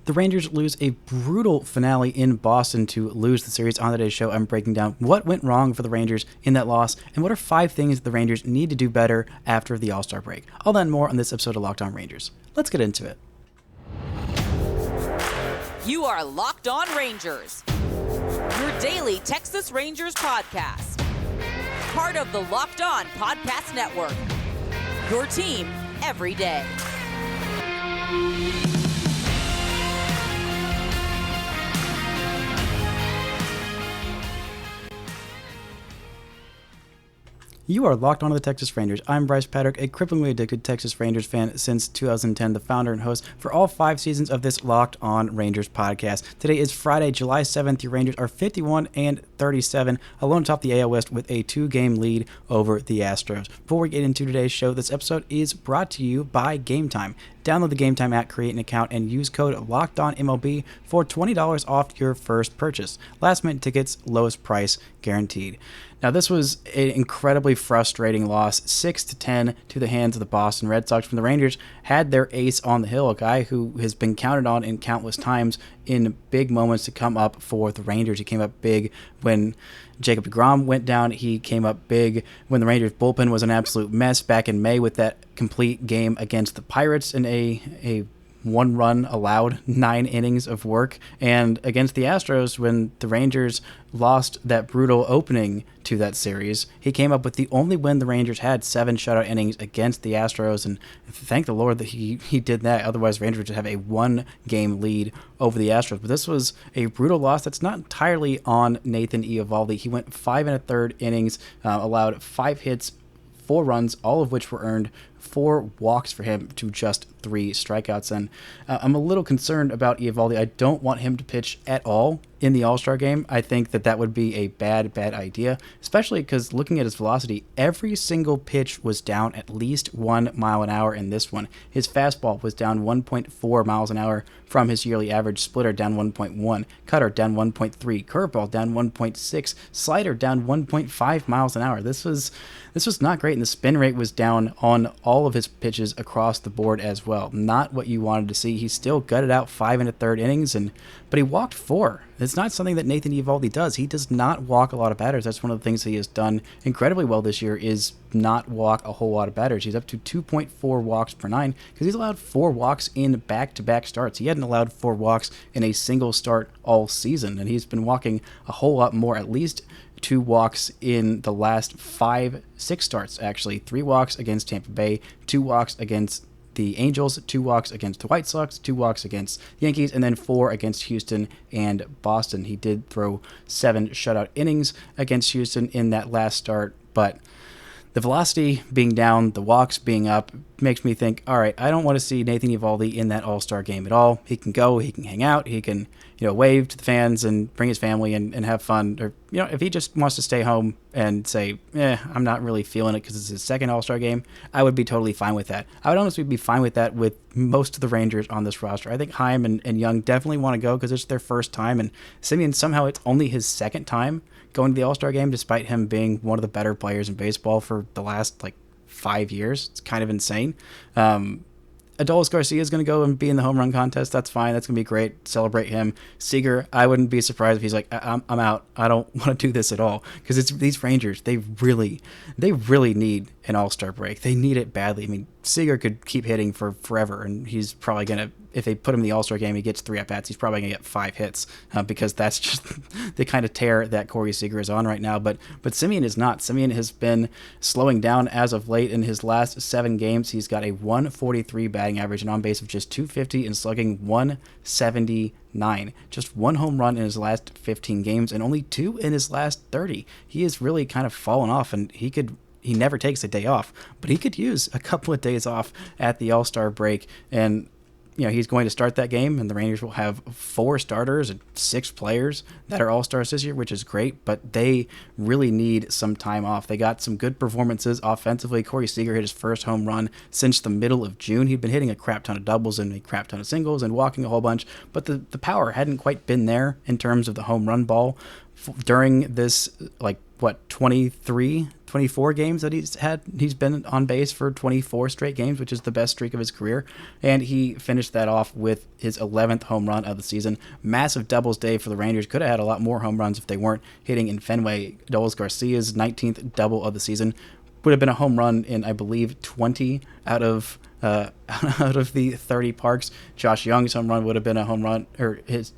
The Rangers lose a brutal finale in Boston to lose the series. On today's show, I'm breaking down what went wrong for the Rangers in that loss and what are 5 things the Rangers need to do better after the All-Star break. All that and more on this episode of Locked On Rangers. Let's get into it. You are Locked On Rangers, your daily Texas Rangers podcast. Part of the Locked On Podcast Network, your team every day. You are locked onto the Texas Rangers. I'm Bryce Patrick, a cripplingly addicted Texas Rangers fan since 2010, the founder and host for all 5 seasons of this Locked On Rangers podcast. Today is Friday, July 7th. Your Rangers are 51-37, alone atop the AL West with a 2-game lead over the Astros. Before we get into today's show, this episode is brought to you by Gametime. Download the Gametime app, create an account, and use code LOCKEDONMLB for $20 off your first purchase. Last minute tickets, lowest price guaranteed. Now, this was an incredibly frustrating loss, 6-10 to the hands of the Boston Red Sox. From the Rangers had their ace on the hill, a guy who has been counted on in countless times in big moments to come up for the Rangers. He came up big when Jacob deGrom went down. He came up big when the Rangers bullpen was an absolute mess back in May with that complete game against the Pirates in a 1 run allowed, 9 innings of work, and against the Astros when the Rangers lost that brutal opening to that series. He came up with the only win the Rangers had, 7 shutout innings against the Astros, and thank the Lord that he did that. Otherwise, Rangers would have a 1-game lead over the Astros. But this was a brutal loss that's not entirely on Nathan Eovaldi. He went 5 1/3 innings, allowed 5 hits, 4 runs, all of which were earned, 4 walks for him to just 3 strikeouts. And I'm a little concerned about Eovaldi. I don't want him to pitch at all in the All-Star game. I think that would be a bad idea, especially because looking at his velocity, every single pitch was down at least 1 mile an hour in this one. His fastball was down 1.4 miles an hour from his yearly average, splitter down 1.1, cutter down 1.3, curveball down 1.6, slider down 1.5 miles an hour. This was not great, and the spin rate was down on all of his pitches across the board as well. Not what you wanted to see. He still gutted out 5 1/3 innings, but he walked 4. It's not something that Nathan Eovaldi does. He does not walk a lot of batters. That's one of the things that he has done incredibly well this year, is not walk a whole lot of batters. He's up to 2.4 walks per 9 because he's allowed 4 walks in back-to-back starts. He hadn't allowed 4 walks in a single start all season, and he's been walking a whole lot more, at least 2 walks in the last 5-6 starts, actually. 3 walks against Tampa Bay, 2 walks against the Angels, 2 walks against the White Sox, 2 walks against the Yankees, and then 4 against Houston and Boston. He did throw 7 shutout innings against Houston in that last start, but the velocity being down, the walks being up, makes me think, all right, I don't want to see Nathan Eovaldi in that All-Star game at all. He can go, he can hang out, he can, wave to the fans and bring his family and have fun. Or, if he just wants to stay home and say, I'm not really feeling it because it's his second All-Star game, I would be totally fine with that. I would honestly be fine with that with most of the Rangers on this roster. I think Heim and Jung definitely want to go because it's their first time, and Semien, somehow it's only his second time going to the All-Star game, despite him being one of the better players in baseball for the last 5 years. It's kind of insane. Adolis Garcia is going to go and be in the home run contest. That's fine. That's going to be great. Celebrate him. Seager, I wouldn't be surprised if he's like, I'm out. I don't want to do this at all. Because it's these Rangers, they really need an All-Star break. They need it badly. I mean, Seager could keep hitting for forever, and he's probably going to, if they put him in the All-Star game, he gets 3 at-bats. He's probably going to get 5 hits because that's just the kind of tear that Corey Seager is on right now. But Semien is not. Semien has been slowing down as of late. In his last 7 games, he's got a 143 batting average, and on base of just 250 and slugging 179. Just 1 home run in his last 15 games and only 2 in his last 30. He has really kind of fallen off, and he never takes a day off, but he could use a couple of days off at the All-Star break. And he's going to start that game, and the Rangers will have 4 starters and 6 players that are all-stars this year, which is great, but they really need some time off. They got some good performances offensively. Corey Seager hit his first home run since the middle of June. He'd been hitting a crap ton of doubles and a crap ton of singles and walking a whole bunch, but the power hadn't quite been there in terms of the home run ball during this 24 games that he's been on base for 24 straight games, which is the best streak of his career. And he finished that off with his 11th home run of the season. Massive doubles day for the Rangers. Could have had a lot more home runs if they weren't hitting in Fenway. Adolis Garcia's 19th double of the season would have been a home run in, I believe, 20 out of the 30 parks. Josh Young's home run would have been a home run, or his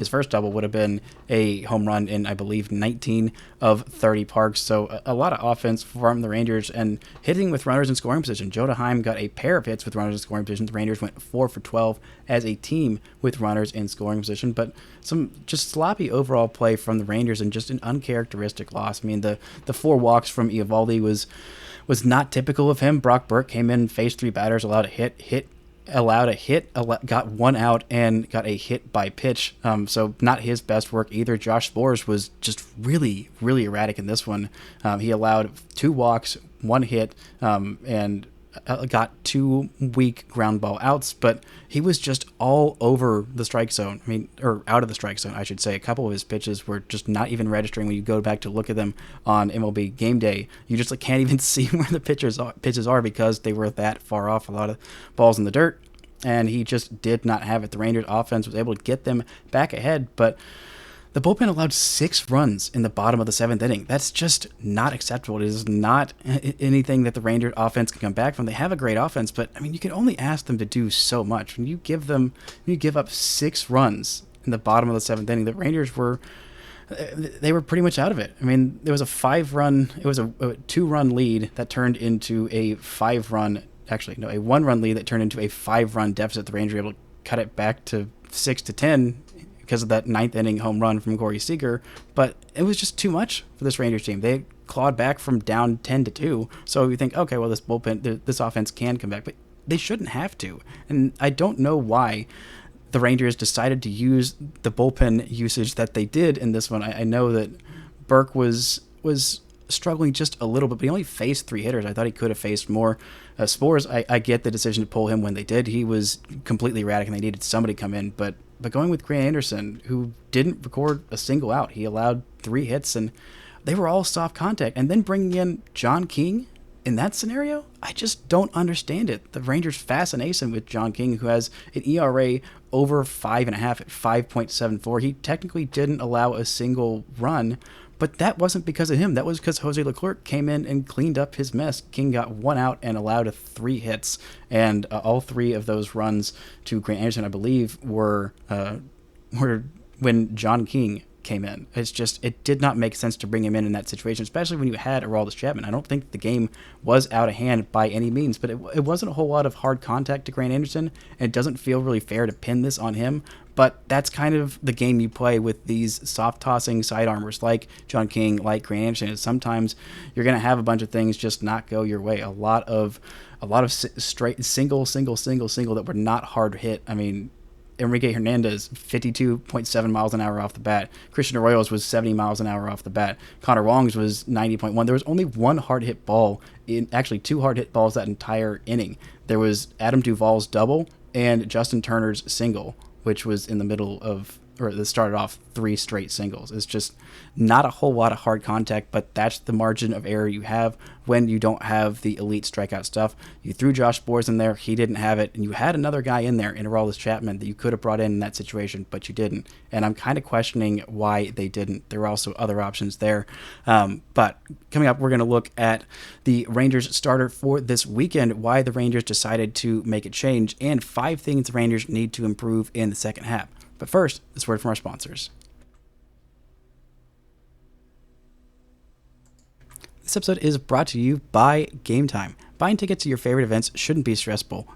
first double would have been a home run in, I believe, 19 of 30 parks. So a lot of offense from the Rangers and hitting with runners in scoring position. Jonah Heim got a pair of hits with runners in scoring position. The Rangers went 4 for 12 as a team with runners in scoring position, but some just sloppy overall play from the Rangers and just an uncharacteristic loss. I mean, the 4 walks from Eovaldi was not typical of him. Brock Burke came in, faced 3 batters, allowed a hit, got 1 out, and got a hit by pitch. So not his best work either. Josh Sborz was just really, really erratic in this one. He allowed 2 walks, 1 hit, and got 2 weak ground ball outs, but he was just all over the strike zone. I mean, or out of the strike zone, I should say. A couple of his pitches were just not even registering when you go back to look at them on MLB Game Day. You just can't even see where the pitches are because they were that far off. A lot of balls in the dirt, and he just did not have it. The Rangers offense was able to get them back ahead, but the bullpen allowed 6 runs in the bottom of the 7th inning. That's just not acceptable. It is not anything that the Rangers offense can come back from. They have a great offense, but I mean, you can only ask them to do so much. When you give up 6 runs in the bottom of the 7th inning, the Rangers were pretty much out of it. I mean, there was a 2-run lead that turned into a 1-run lead that turned into a 5-run deficit. The Rangers were able to cut it back to 6-10 because of that 9th inning home run from Corey Seager, but it was just too much for this Rangers team. They clawed back from down 10-2, so you think, okay, well, this offense can come back, but they shouldn't have to. And I don't know why the Rangers decided to use the bullpen usage that they did in this one. I know that Burke was struggling just a little bit, but he only faced 3 hitters. I thought he could have faced more. Sborz, I get the decision to pull him when they did. He was completely erratic, and they needed somebody to come in, but going with Grant Anderson, who didn't record a single out, he allowed 3 hits, and they were all soft contact. And then bringing in John King in that scenario, I just don't understand it. The Rangers' fascination with John King, who has an ERA over 5.5 at 5.74. He technically didn't allow a single run, but that wasn't because of him. That was because Jose Leclerc came in and cleaned up his mess. King got 1 out and allowed 3 hits, and all 3 of those runs to Grant Anderson, I believe, were when John King came in. It did not make sense to bring him in that situation, especially when you had Aroldis Chapman. I don't think the game was out of hand by any means, but it wasn't a whole lot of hard contact to Grant Anderson, and it doesn't feel really fair to pin this on him. But that's kind of the game you play with these soft-tossing sidearmers like John King, like Grant Anderson. Is sometimes you're going to have a bunch of things just not go your way. A lot of straight single that were not hard hit. I mean, Enrique Hernandez, 52.7 miles an hour off the bat. Christian Arroyo's was 70 miles an hour off the bat. Connor Wong's was 90.1. There was only 1 hard hit ball, actually 2 hard hit balls that entire inning. There was Adam Duvall's double and Justin Turner's single, which was in the middle of, or that started off 3 straight singles. It's just not a whole lot of hard contact, but that's the margin of error you have when you don't have the elite strikeout stuff. You threw Josh Sborz in there, he didn't have it, and you had another guy in there in Aroldis Chapman that you could have brought in that situation, but you didn't. And I'm kind of questioning why they didn't. There were also other options there. But coming up, we're going to look at the Rangers starter for this weekend, why the Rangers decided to make a change, and 5 things the Rangers need to improve in the second half. But first, this word from our sponsors. This episode is brought to you by Gametime. Buying tickets to your favorite events shouldn't be stressful,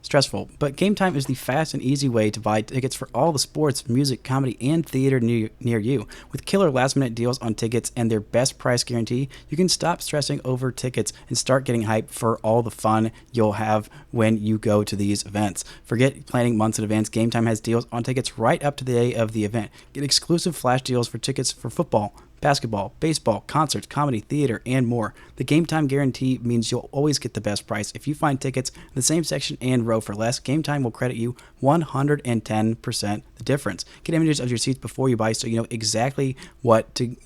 but Gametime is the fast and easy way to buy tickets for all the sports, music, comedy, and theater near you. With killer last-minute deals on tickets and their best price guarantee, you can stop stressing over tickets and start getting hyped for all the fun you'll have when you go to these events. Forget planning months in advance. Gametime has deals on tickets right up to the day of the event. Get exclusive flash deals for tickets for football, basketball, baseball, concerts, comedy, theater, and more. The Gametime guarantee means you'll always get the best price. If you find tickets in the same section and row for less, Gametime will credit you 110% the difference. Get images of your seats before you buy so you know exactly what to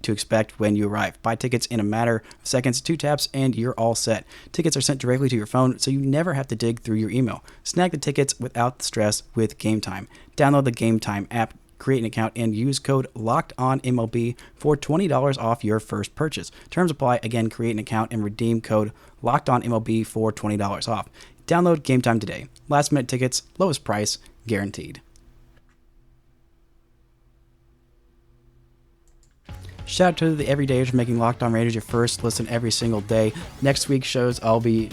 expect when you arrive. Buy tickets in a matter of seconds, 2 taps, and you're all set. Tickets are sent directly to your phone so you never have to dig through your email. Snag the tickets without the stress with Gametime. Download the Gametime app, create an account, and use code LOCKEDONMLB for $20 off your first purchase. Terms apply. Again, create an account and redeem code LOCKEDONMLB for $20 off. Download Gametime today. Last minute tickets, lowest price, guaranteed. Shout out to the everydayers for making Locked On Rangers your first listen every single day. Next week's shows, I'll be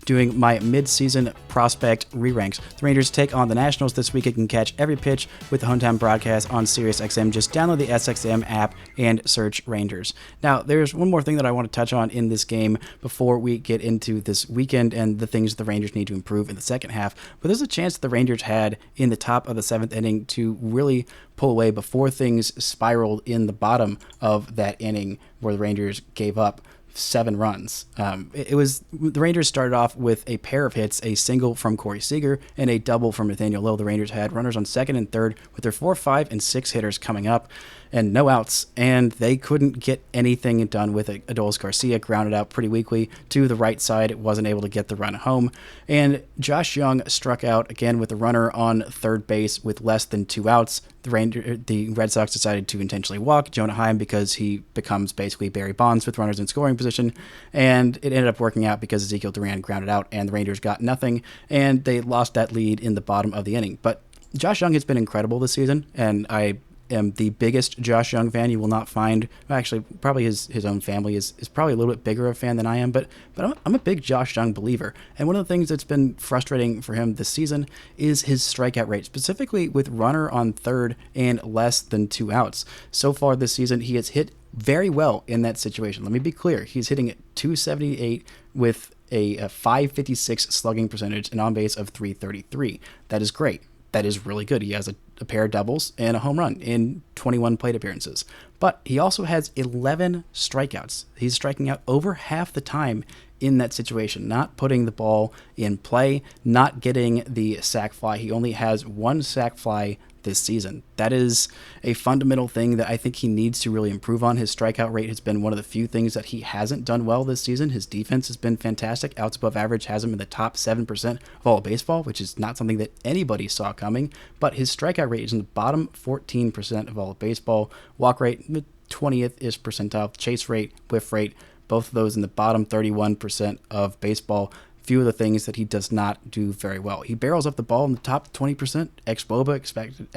doing my mid-season prospect re-ranks. The Rangers take on the Nationals this week. You can catch every pitch with the hometown broadcast on SiriusXM. Just download the SXM app and search Rangers. Now, there's one more thing that I want to touch on in this game before we get into this weekend and the things the Rangers need to improve in the second half. But there's a chance that the Rangers had in the top of the 7th inning to really pull away before things spiraled in the bottom of that inning where the Rangers gave up 7 runs. It was the Rangers started off with a pair of hits, a single from Corey Seager and a double from Nathaniel Lowe. The Rangers had runners on second and third with their 4, 5, and 6 hitters coming up and no outs, and they couldn't get anything done with it. Adolis Garcia grounded out pretty weakly to the right side. It wasn't able to get the run home, and Josh Jung struck out again with a runner on third base with less than 2 outs. The Red Sox decided to intentionally walk Jonah Heim because he becomes basically Barry Bonds with runners in scoring position, and it ended up working out because Ezekiel Duran grounded out and the Rangers got nothing, and they lost that lead in the bottom of the inning. But Josh Jung has been incredible this season, and I am the biggest Josh Jung fan. You will not find, actually probably his own family is probably a little bit bigger a fan than I am, but I'm a big Josh Jung believer. And one of the things that's been frustrating for him this season is his strikeout rate, specifically with runner on third and less than 2 outs. So far this season, he has hit very well in that situation. Let me be clear. He's hitting at .278 with a .556 slugging percentage, an on base of .333. That is great. That is really good. He has a pair of doubles and a home run in 21 plate appearances. But he also has 11 strikeouts. He's striking out over half the time in that situation, not putting the ball in play, not getting the sac fly. He only has 1 sac fly this season. That is a fundamental thing that I think he needs to really improve on. His strikeout rate has been one of the few things that he hasn't done well this season. His defense has been fantastic. Outs above average has him in the top 7% of all of baseball, which is not something that anybody saw coming. But his strikeout rate is in the bottom 14% of all of baseball. Walk rate, 20th-ish percentile. Chase rate, whiff rate, both of those in the bottom 31% of baseball. Few of the things that he does not do very well. He barrels up the ball in the top 20%. XwOBA, expected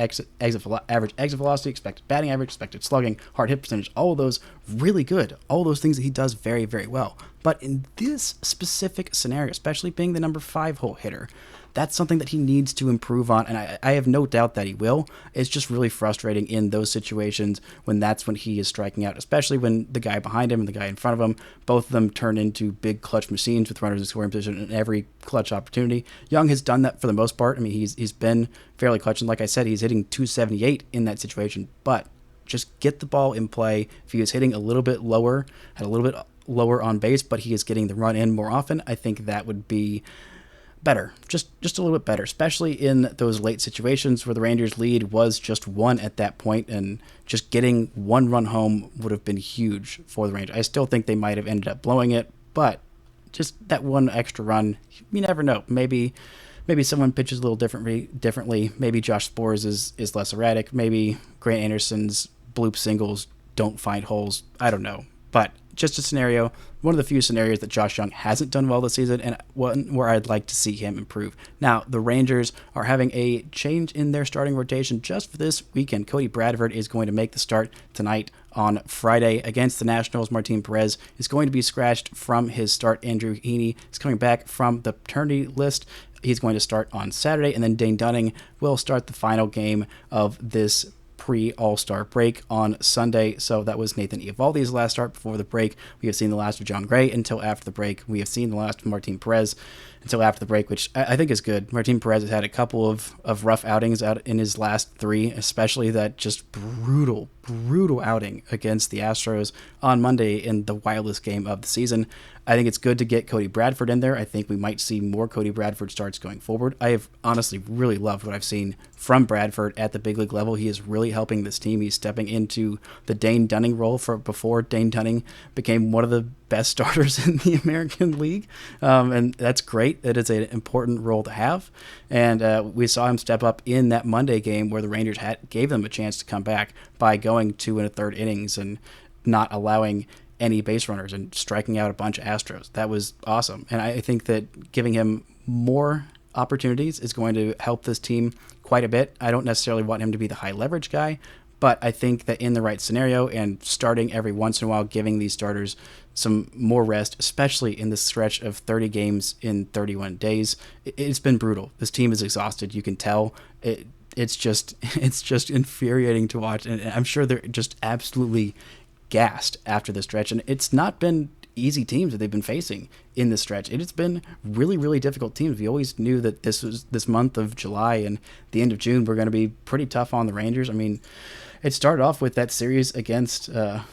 average exit velocity, expected batting average, expected slugging, hard hit percentage, all of those really good. All those things that he does very, very well. But in this specific scenario, especially being the number 5 hole hitter, that's something that he needs to improve on, and I have no doubt that he will. It's just really frustrating in those situations when that's when he is striking out, especially when the guy behind him and the guy in front of him, both of them turn into big clutch machines with runners in scoring position in every clutch opportunity. Jung has done that for the most part. I mean, he's been fairly clutch, and like I said, he's hitting .278 in that situation, but just get the ball in play. If he was hitting a little bit lower, had a little bit lower on base, but he is getting the run in more often, I think that would be better, just a little bit better, especially in those late situations where the Rangers lead was just 1 at that point, and just getting 1 run home would have been huge for the Rangers. I still think they might have ended up blowing it, but just that 1 extra run, you never know. Maybe someone pitches a little differently. Maybe Josh Sborz is less erratic. Maybe Grant Anderson's bloop singles don't find holes. I don't know, but just a scenario, one of the few scenarios that Josh Jung hasn't done well this season, and one where I'd like to see him improve. Now, the Rangers are having a change in their starting rotation just for this weekend. Cody Bradford is going to make the start tonight on Friday against the Nationals. Martin Perez is going to be scratched from his start. Andrew Heaney is coming back from the paternity list. He's going to start on Saturday, and then Dane Dunning will start the final game of this pre-All-Star break on Sunday. So that was Nathan Eovaldi's last start before the break. We have seen the last of John Gray until after the break. We have seen the last of Martin Perez until after the break, which I think is good. Martin Perez has had a couple of rough outings out in his last 3, especially that just brutal outing against the Astros on Monday in the wildest game of the season. I think it's good to get Cody Bradford in there. I think we might see more Cody Bradford starts going forward. I have honestly really loved what I've seen from Bradford at the big league level. He is really helping this team. He's stepping into the Dane Dunning role before Dane Dunning became one of the best starters in the American League. And that's great. It is an important role to have. And we saw him step up in that Monday game where the Rangers gave them a chance to come back by going 2 1/3 innings and not allowing any base runners and striking out a bunch of Astros. That was awesome. And I think that giving him more opportunities is going to help this team quite a bit. I don't necessarily want him to be the high leverage guy, but I think that in the right scenario and starting every once in a while, giving these starters some more rest, especially in the stretch of 30 games in 31 days, it's been brutal. This team is exhausted. You can tell. It's just infuriating to watch, and I'm sure they're just absolutely gassed after the stretch. And it's not been easy teams that they've been facing in this stretch. It has been really, really difficult teams. We always knew that this month of July and the end of June were going to be pretty tough on the Rangers. I mean, it started off with that series against the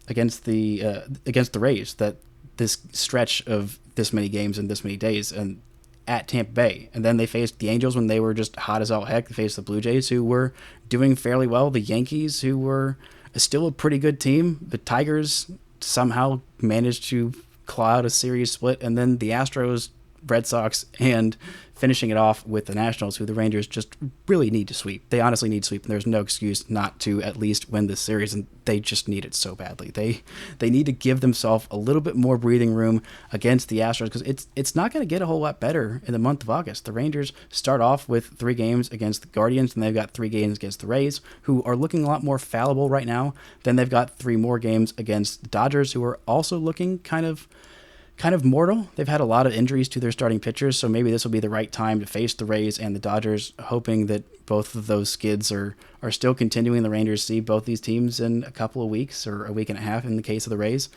Rays, that this stretch of this many games in this many days, and at Tampa Bay. And then they faced the Angels when they were just hot as all heck. They faced the Blue Jays, who were doing fairly well. The Yankees, who were still a pretty good team. The Tigers somehow managed to claw out a series split, and then the Astros, Red Sox, and finishing it off with the Nationals, who the Rangers just really need to sweep. They honestly need to sweep, and there's no excuse not to at least win this series, and they just need it so badly. They need to give themselves a little bit more breathing room against the Astros, because it's not going to get a whole lot better in the month of August. The Rangers start off with 3 games against the Guardians, and they've got 3 games against the Rays, who are looking a lot more fallible right now. Then they've got 3 more games against the Dodgers, who are also looking kind of mortal. They've had a lot of injuries to their starting pitchers, so maybe this will be the right time to face the Rays and the Dodgers, hoping that both of those skids are still continuing. The Rangers see both these teams in a couple of weeks, or a week and a half in the case of the Rays.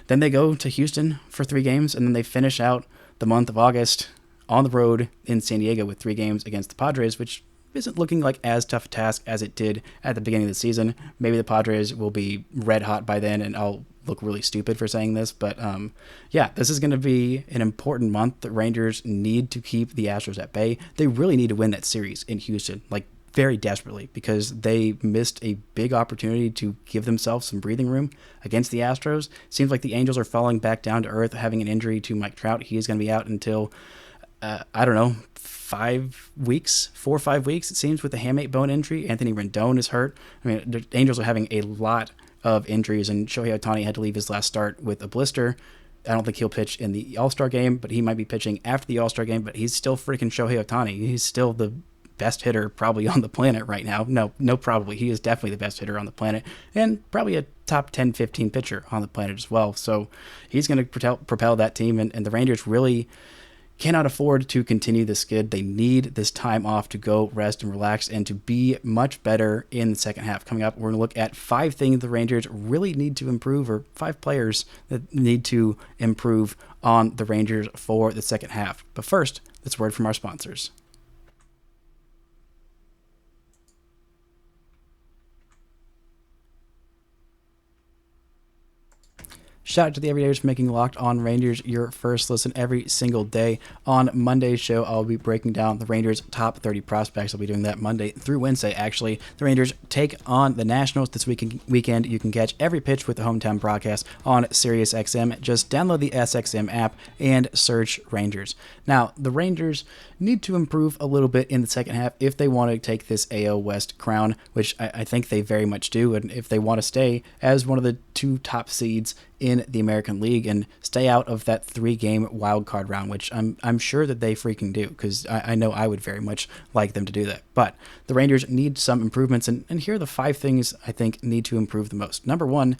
Then they go to Houston for 3 games, and then they finish out the month of August on the road in San Diego with 3 games against the Padres, which isn't looking like as tough a task as it did at the beginning of the season. Maybe the Padres will be red hot by then, and I'll look really stupid for saying this, but this is going to be an important month. The Rangers need to keep the Astros at bay. They really need to win that series in Houston, like very desperately, because they missed a big opportunity to give themselves some breathing room against the Astros. Seems like the Angels are falling back down to earth, having an injury to Mike Trout. He is going to be out until 5 weeks, 4 or 5 weeks, it seems, with a hamate bone injury. Anthony Rendon is hurt. I mean, the Angels are having a lot of injuries, and Shohei Ohtani had to leave his last start with a blister. I don't think he'll pitch in the All-Star game, but he might be pitching after the All-Star game, but he's still freaking Shohei Ohtani. He's still the best hitter probably on the planet right now. No, probably. He is definitely the best hitter on the planet, and probably a top 10, 15 pitcher on the planet as well. So he's going to propel that team, and the Rangers really cannot afford to continue the skid. They need this time off to go rest and relax and to be much better in the second half. Coming up, we're going to look at 5 things the Rangers really need to improve, or 5 players that need to improve on the Rangers for the second half. But first, let's word from our sponsors. Shout out to the Everydayers for making Locked On Rangers your first listen every single day. On Monday's show, I'll be breaking down the Rangers' top 30 prospects. I'll be doing that Monday through Wednesday, actually. The Rangers take on the Nationals this weekend. You can catch every pitch with the hometown broadcast on SiriusXM. Just download the SXM app and search Rangers. Now, the Rangers need to improve a little bit in the second half if they want to take this AL West crown, which I think they very much do, and if they want to stay as one of the 2 top seeds in the American League and stay out of that 3-game wild card round, which I'm sure that they freaking do, because I know I would very much like them to do that. But the Rangers need some improvements, and here are the 5 things I think need to improve the most. Number 1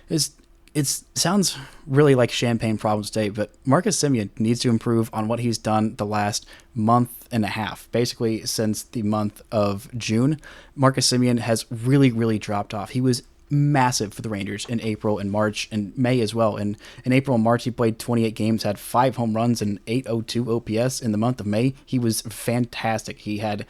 is, it sounds really like champagne problems today, but Marcus Semien needs to improve on what he's done the last month and a half. Basically, since the month of June, Marcus Semien has really, really dropped off. He was massive for the Rangers in April and March and May as well. And in April and March, he played 28 games, had 5 home runs and 802 OPS. In the month of May, he was fantastic. He had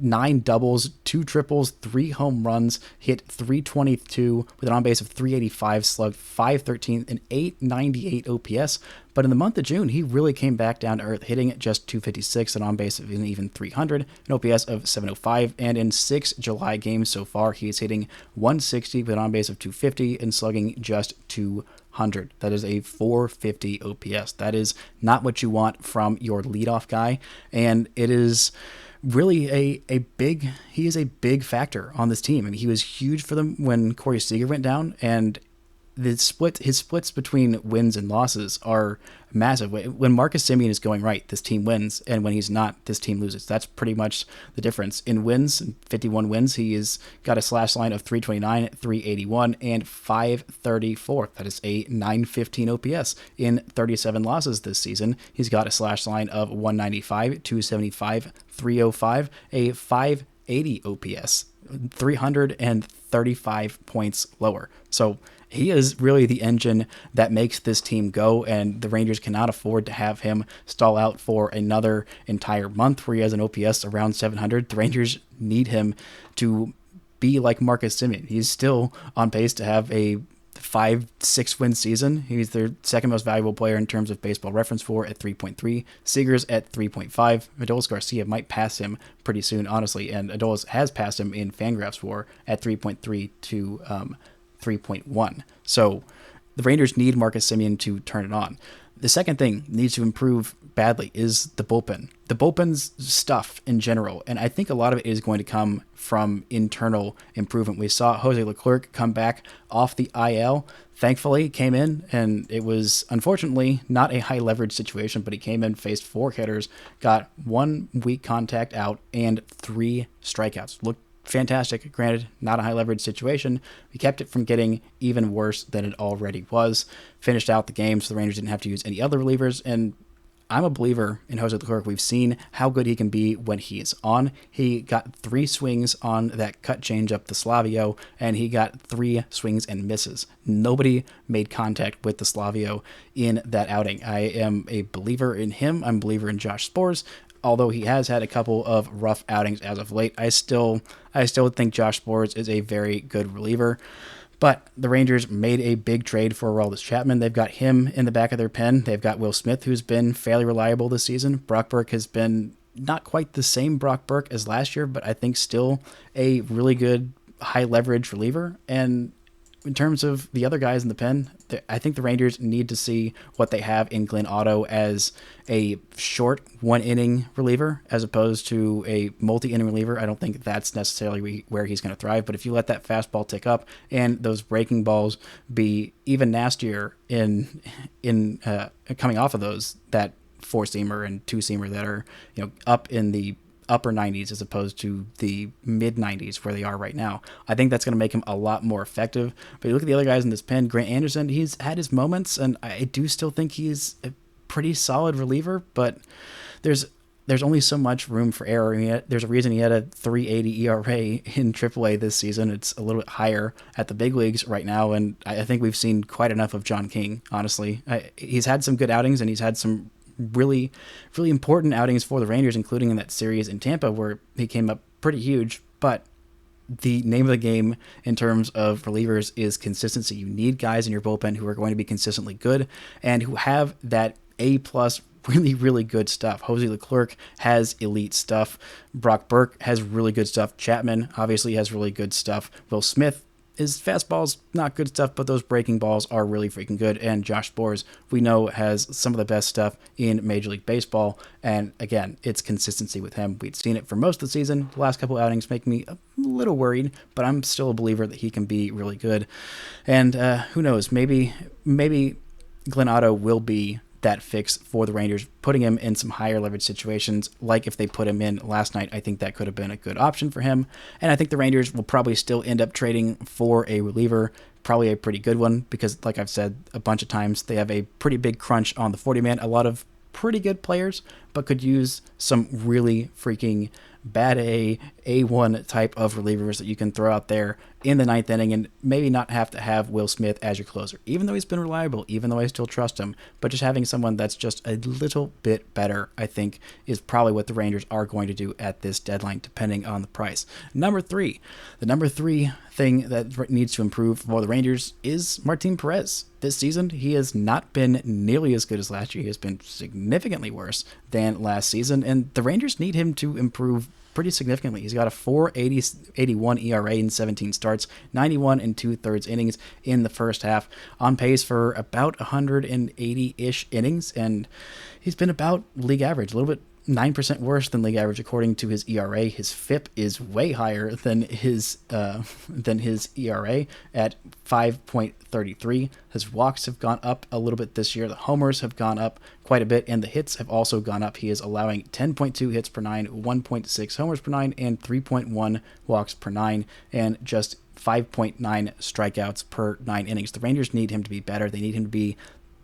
9 doubles, 2 triples, 3 home runs, hit .322 with an on-base of .385, slugged .513, and .898 OPS. But in the month of June, he really came back down to earth, hitting just .256, an on-base of even .300, an OPS of .705, and in 6 July games so far, he is hitting .160 with an on-base of .250 and slugging just .200. That is a .450 OPS. That is not what you want from your leadoff guy, and it is really he is a big factor on this team. I mean, he was huge for them when Corey Seager went down, and his splits between wins and losses are massive. When Marcus Semien is going right, this team wins, and when he's not, this team loses. That's pretty much the difference. In wins, 51 wins, he has got a slash line of .329, .381, and .534. That is a .915 OPS. In 37 losses this season, he's got a slash line of .195, .275, .305, a .580 OPS, 335 points lower. So he is really the engine that makes this team go, and the Rangers cannot afford to have him stall out for another entire month where he has an OPS around 700. The Rangers need him to be like Marcus Semien. He's still on pace to have a 5-6 win season. He's their second most valuable player in terms of Baseball Reference for at 3.3. Seager's at 3.5. Adolis Garcia might pass him pretty soon, honestly, and Adolis has passed him in Fangraphs for at 3.3 to 3.1. So the Rangers need Marcus Semien to turn it on. The second thing needs to improve badly is the bullpen. The bullpen's stuff in general, and I think a lot of it is going to come from internal improvement. We saw Jose Leclerc come back off the IL. Thankfully, came in, and it was unfortunately not a high leverage situation, but he came in, faced 4 hitters, got 1 weak contact out, and 3 strikeouts. Looked fantastic. Granted, not a high leverage situation. We kept it from getting even worse than it already was. Finished out the game so the Rangers didn't have to use any other relievers, and I'm a believer in Jose Leclerc. We've seen how good he can be when he is on. He got 3 swings on that cut change up the Slavio, and he got 3 swings and misses. Nobody made contact with the Slavio in that outing. I am a believer in him. I'm a believer in Josh Sborz. Although he has had a couple of rough outings as of late, I still think Josh Sborz is a very good reliever. But the Rangers made a big trade for Aroldis Chapman. They've got him in the back of their pen. They've got Will Smith, who's been fairly reliable this season. Brock Burke has been not quite the same Brock Burke as last year, but I think still a really good high leverage reliever. And in terms of the other guys in the pen, I think the Rangers need to see what they have in Glenn Otto as a short 1-inning reliever as opposed to a multi-inning reliever. I don't think that's necessarily where he's going to thrive, but if you let that fastball tick up and those breaking balls be even nastier in coming off of those, that 4-seamer and 2-seamer that are up in the upper 90s as opposed to the mid 90s where they are right now, I think that's going to make him a lot more effective. But you look at the other guys in this pen, Grant Anderson, he's had his moments, and I do still think he's a pretty solid reliever, but there's only so much room for error. I mean, there's a reason he had a 3.80 ERA in AAA this season. It's a little bit higher at the big leagues right now, and I think we've seen quite enough of John King, honestly. He's had some good outings, and he's had some really, really important outings for the Rangers, including in that series in Tampa where he came up pretty huge. But the name of the game in terms of relievers is consistency. You need guys in your bullpen who are going to be consistently good and who have that A-plus really, really good stuff. Jose Leclerc has elite stuff. Brock Burke has really good stuff. Chapman obviously has really good stuff. Will Smith, his fastball's not good stuff, but those breaking balls are really freaking good. And Josh Sborz, we know, has some of the best stuff in Major League Baseball. And again, it's consistency with him. We'd seen it for most of the season. The last couple outings make me a little worried, but I'm still a believer that he can be really good. And who knows, maybe Glenn Otto will be that fix for the Rangers, putting him in some higher leverage situations. Like if they put him in last night, I think that could have been a good option for him. And I think the Rangers will probably still end up trading for a reliever, probably a pretty good one, because like I've said a bunch of times, they have a pretty big crunch on the 40-man. A lot of pretty good players, but could use some really freaking bad A1 type of relievers that you can throw out there in the ninth inning and maybe not have to have Will Smith as your closer, even though he's been reliable, even though I still trust him. But just having someone that's just a little bit better, I think, is probably what the Rangers are going to do at this deadline, depending on the price. Number three thing that needs to improve for the Rangers is Martin Perez. This season, he has not been nearly as good as last year. He has been significantly worse than last season, and the Rangers need him to improve pretty significantly. He's got a 4.81 ERA in 17 starts, 91 and 2/3 innings in the first half, on pace for about 180-ish innings, and he's been about league average, a little bit 9% worse than league average according to his ERA. His FIP is way higher than his ERA at 5.33. His walks have gone up a little bit this year. The homers have gone up quite a bit, and the hits have also gone up. He is allowing 10.2 hits per nine, 1.6 homers per nine, and 3.1 walks per nine, and just 5.9 strikeouts per 9 innings. The Rangers need him to be better. They need him to be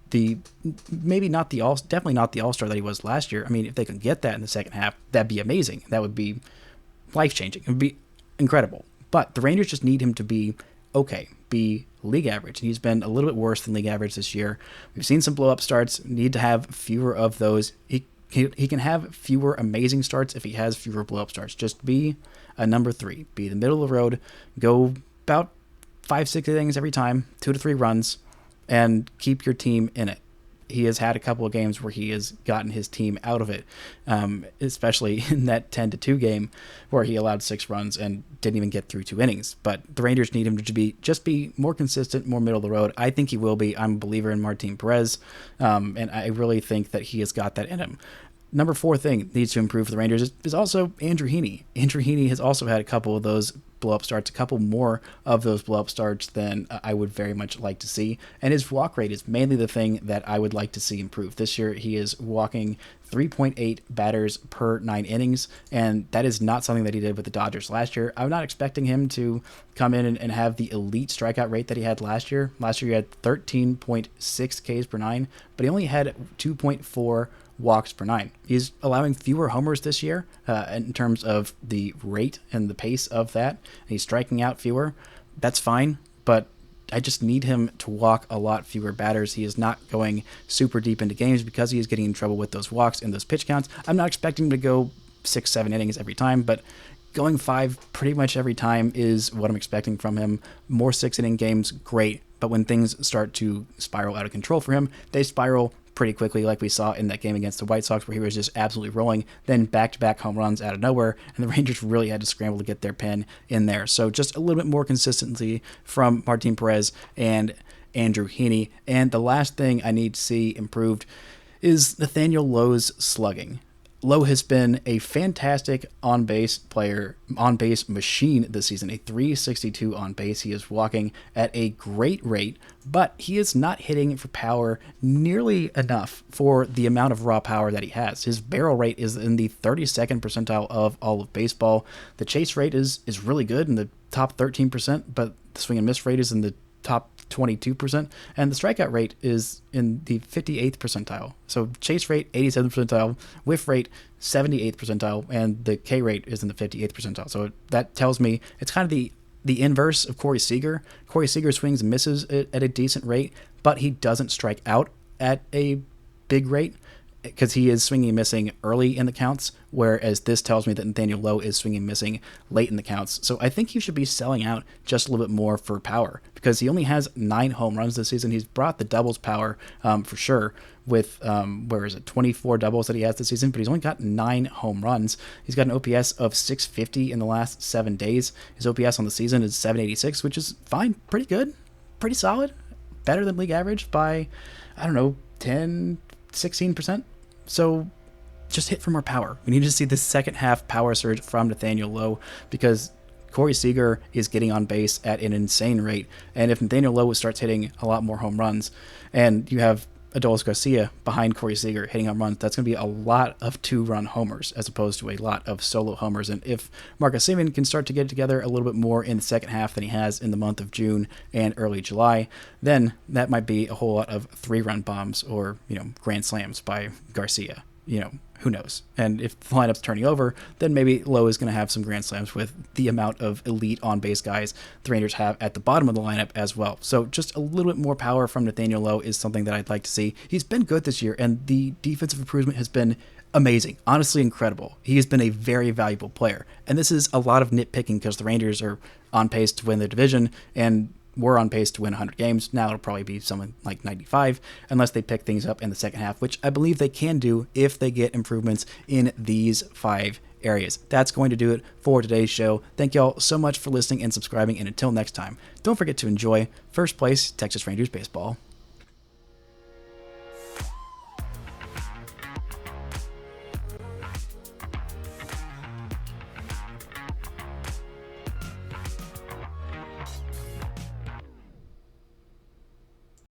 definitely not the all-star that he was last year. I mean, if they could get that in the second half, that'd be amazing. That would be life-changing. It would be incredible. But the Rangers just need him to be okay, be league average. And he's been a little bit worse than league average this year. We've seen some blow-up starts. Need to have fewer of those. He can have fewer amazing starts if he has fewer blow-up starts. Just be a number 3. Be the middle of the road. Go about 5-6 innings every time, 2 to 3 runs, and keep your team in it. He has had a couple of games where he has gotten his team out of it, especially in that 10-2 game where he allowed 6 runs and didn't even get through 2 innings. But the Rangers need him to be more consistent, more middle of the road. I think he will be. I'm a believer in Martin Perez, and I really think that he has got that in him. Number 4 thing needs to improve for the Rangers is also Andrew Heaney. Andrew Heaney has also had a couple of those blow-up starts, a couple more of those blow-up starts than I would very much like to see. And his walk rate is mainly the thing that I would like to see improve. This year, he is walking 3.8 batters per 9 innings, and that is not something that he did with the Dodgers last year. I'm not expecting him to come in and have the elite strikeout rate that he had last year. Last year, he had 13.6 Ks per 9, but he only had 2.4 walks per 9. He's allowing fewer homers this year in terms of the rate and the pace of that. And he's striking out fewer. That's fine, but I just need him to walk a lot fewer batters. He is not going super deep into games because he is getting in trouble with those walks and those pitch counts. I'm not expecting him to go 6-7 innings every time, but going 5 pretty much every time is what I'm expecting from him. More 6-inning games, great. But when things start to spiral out of control for him, they spiral pretty quickly, like we saw in that game against the White Sox where he was just absolutely rolling, then back-to-back home runs out of nowhere, and the Rangers really had to scramble to get their pen in there. So just a little bit more consistency from Martin Perez and Andrew Heaney. And the last thing I need to see improved is Nathaniel Lowe's slugging. Lowe has been a fantastic on-base player, on-base machine this season, a 362 on base. He is walking at a great rate, but he is not hitting for power nearly enough for the amount of raw power that he has. His barrel rate is in the 32nd percentile of all of baseball. The chase rate is really good in the top 13%, but the swing and miss rate is in the top 22%, and the strikeout rate is in the 58th percentile. So chase rate 87th percentile, whiff rate 78th percentile, and the K rate is in the 58th percentile. So that tells me it's kind of the inverse of Corey Seager. Corey Seager swings and misses at a decent rate, but he doesn't strike out at a big rate because he is swinging and missing early in the counts, whereas this tells me that Nathaniel Lowe is swinging and missing late in the counts. So I think he should be selling out just a little bit more for power because he only has 9 home runs this season. He's brought the doubles power for sure with, 24 doubles that he has this season, but he's only got 9 home runs. He's got an OPS of 650 in the last 7 days. His OPS on the season is 786, which is fine, pretty good, pretty solid, better than league average by, 10, 16%. So just hit for more power. We need to see the second half power surge from Nathaniel Lowe because Corey Seager is getting on base at an insane rate. And if Nathaniel Lowe starts hitting a lot more home runs and you have Adolis Garcia behind Corey Seager hitting home runs, that's going to be a lot of 2-run homers as opposed to a lot of solo homers. And if Marcus Semien can start to get it together a little bit more in the second half than he has in the month of June and early July, then that might be a whole lot of 3-run bombs or, grand slams by Garcia. who knows? And if the lineup's turning over, then maybe Lowe is going to have some grand slams with the amount of elite on-base guys the Rangers have at the bottom of the lineup as well. So just a little bit more power from Nathaniel Lowe is something that I'd like to see. He's been good this year, and the defensive improvement has been amazing, honestly incredible. He has been a very valuable player. And this is a lot of nitpicking because the Rangers are on pace to win the division, and we're on pace to win 100 games. Now it'll probably be something like 95, unless they pick things up in the second half, which I believe they can do if they get improvements in these 5 areas. That's going to do it for today's show. Thank y'all so much for listening and subscribing, and until next time, don't forget to enjoy first place Texas Rangers baseball.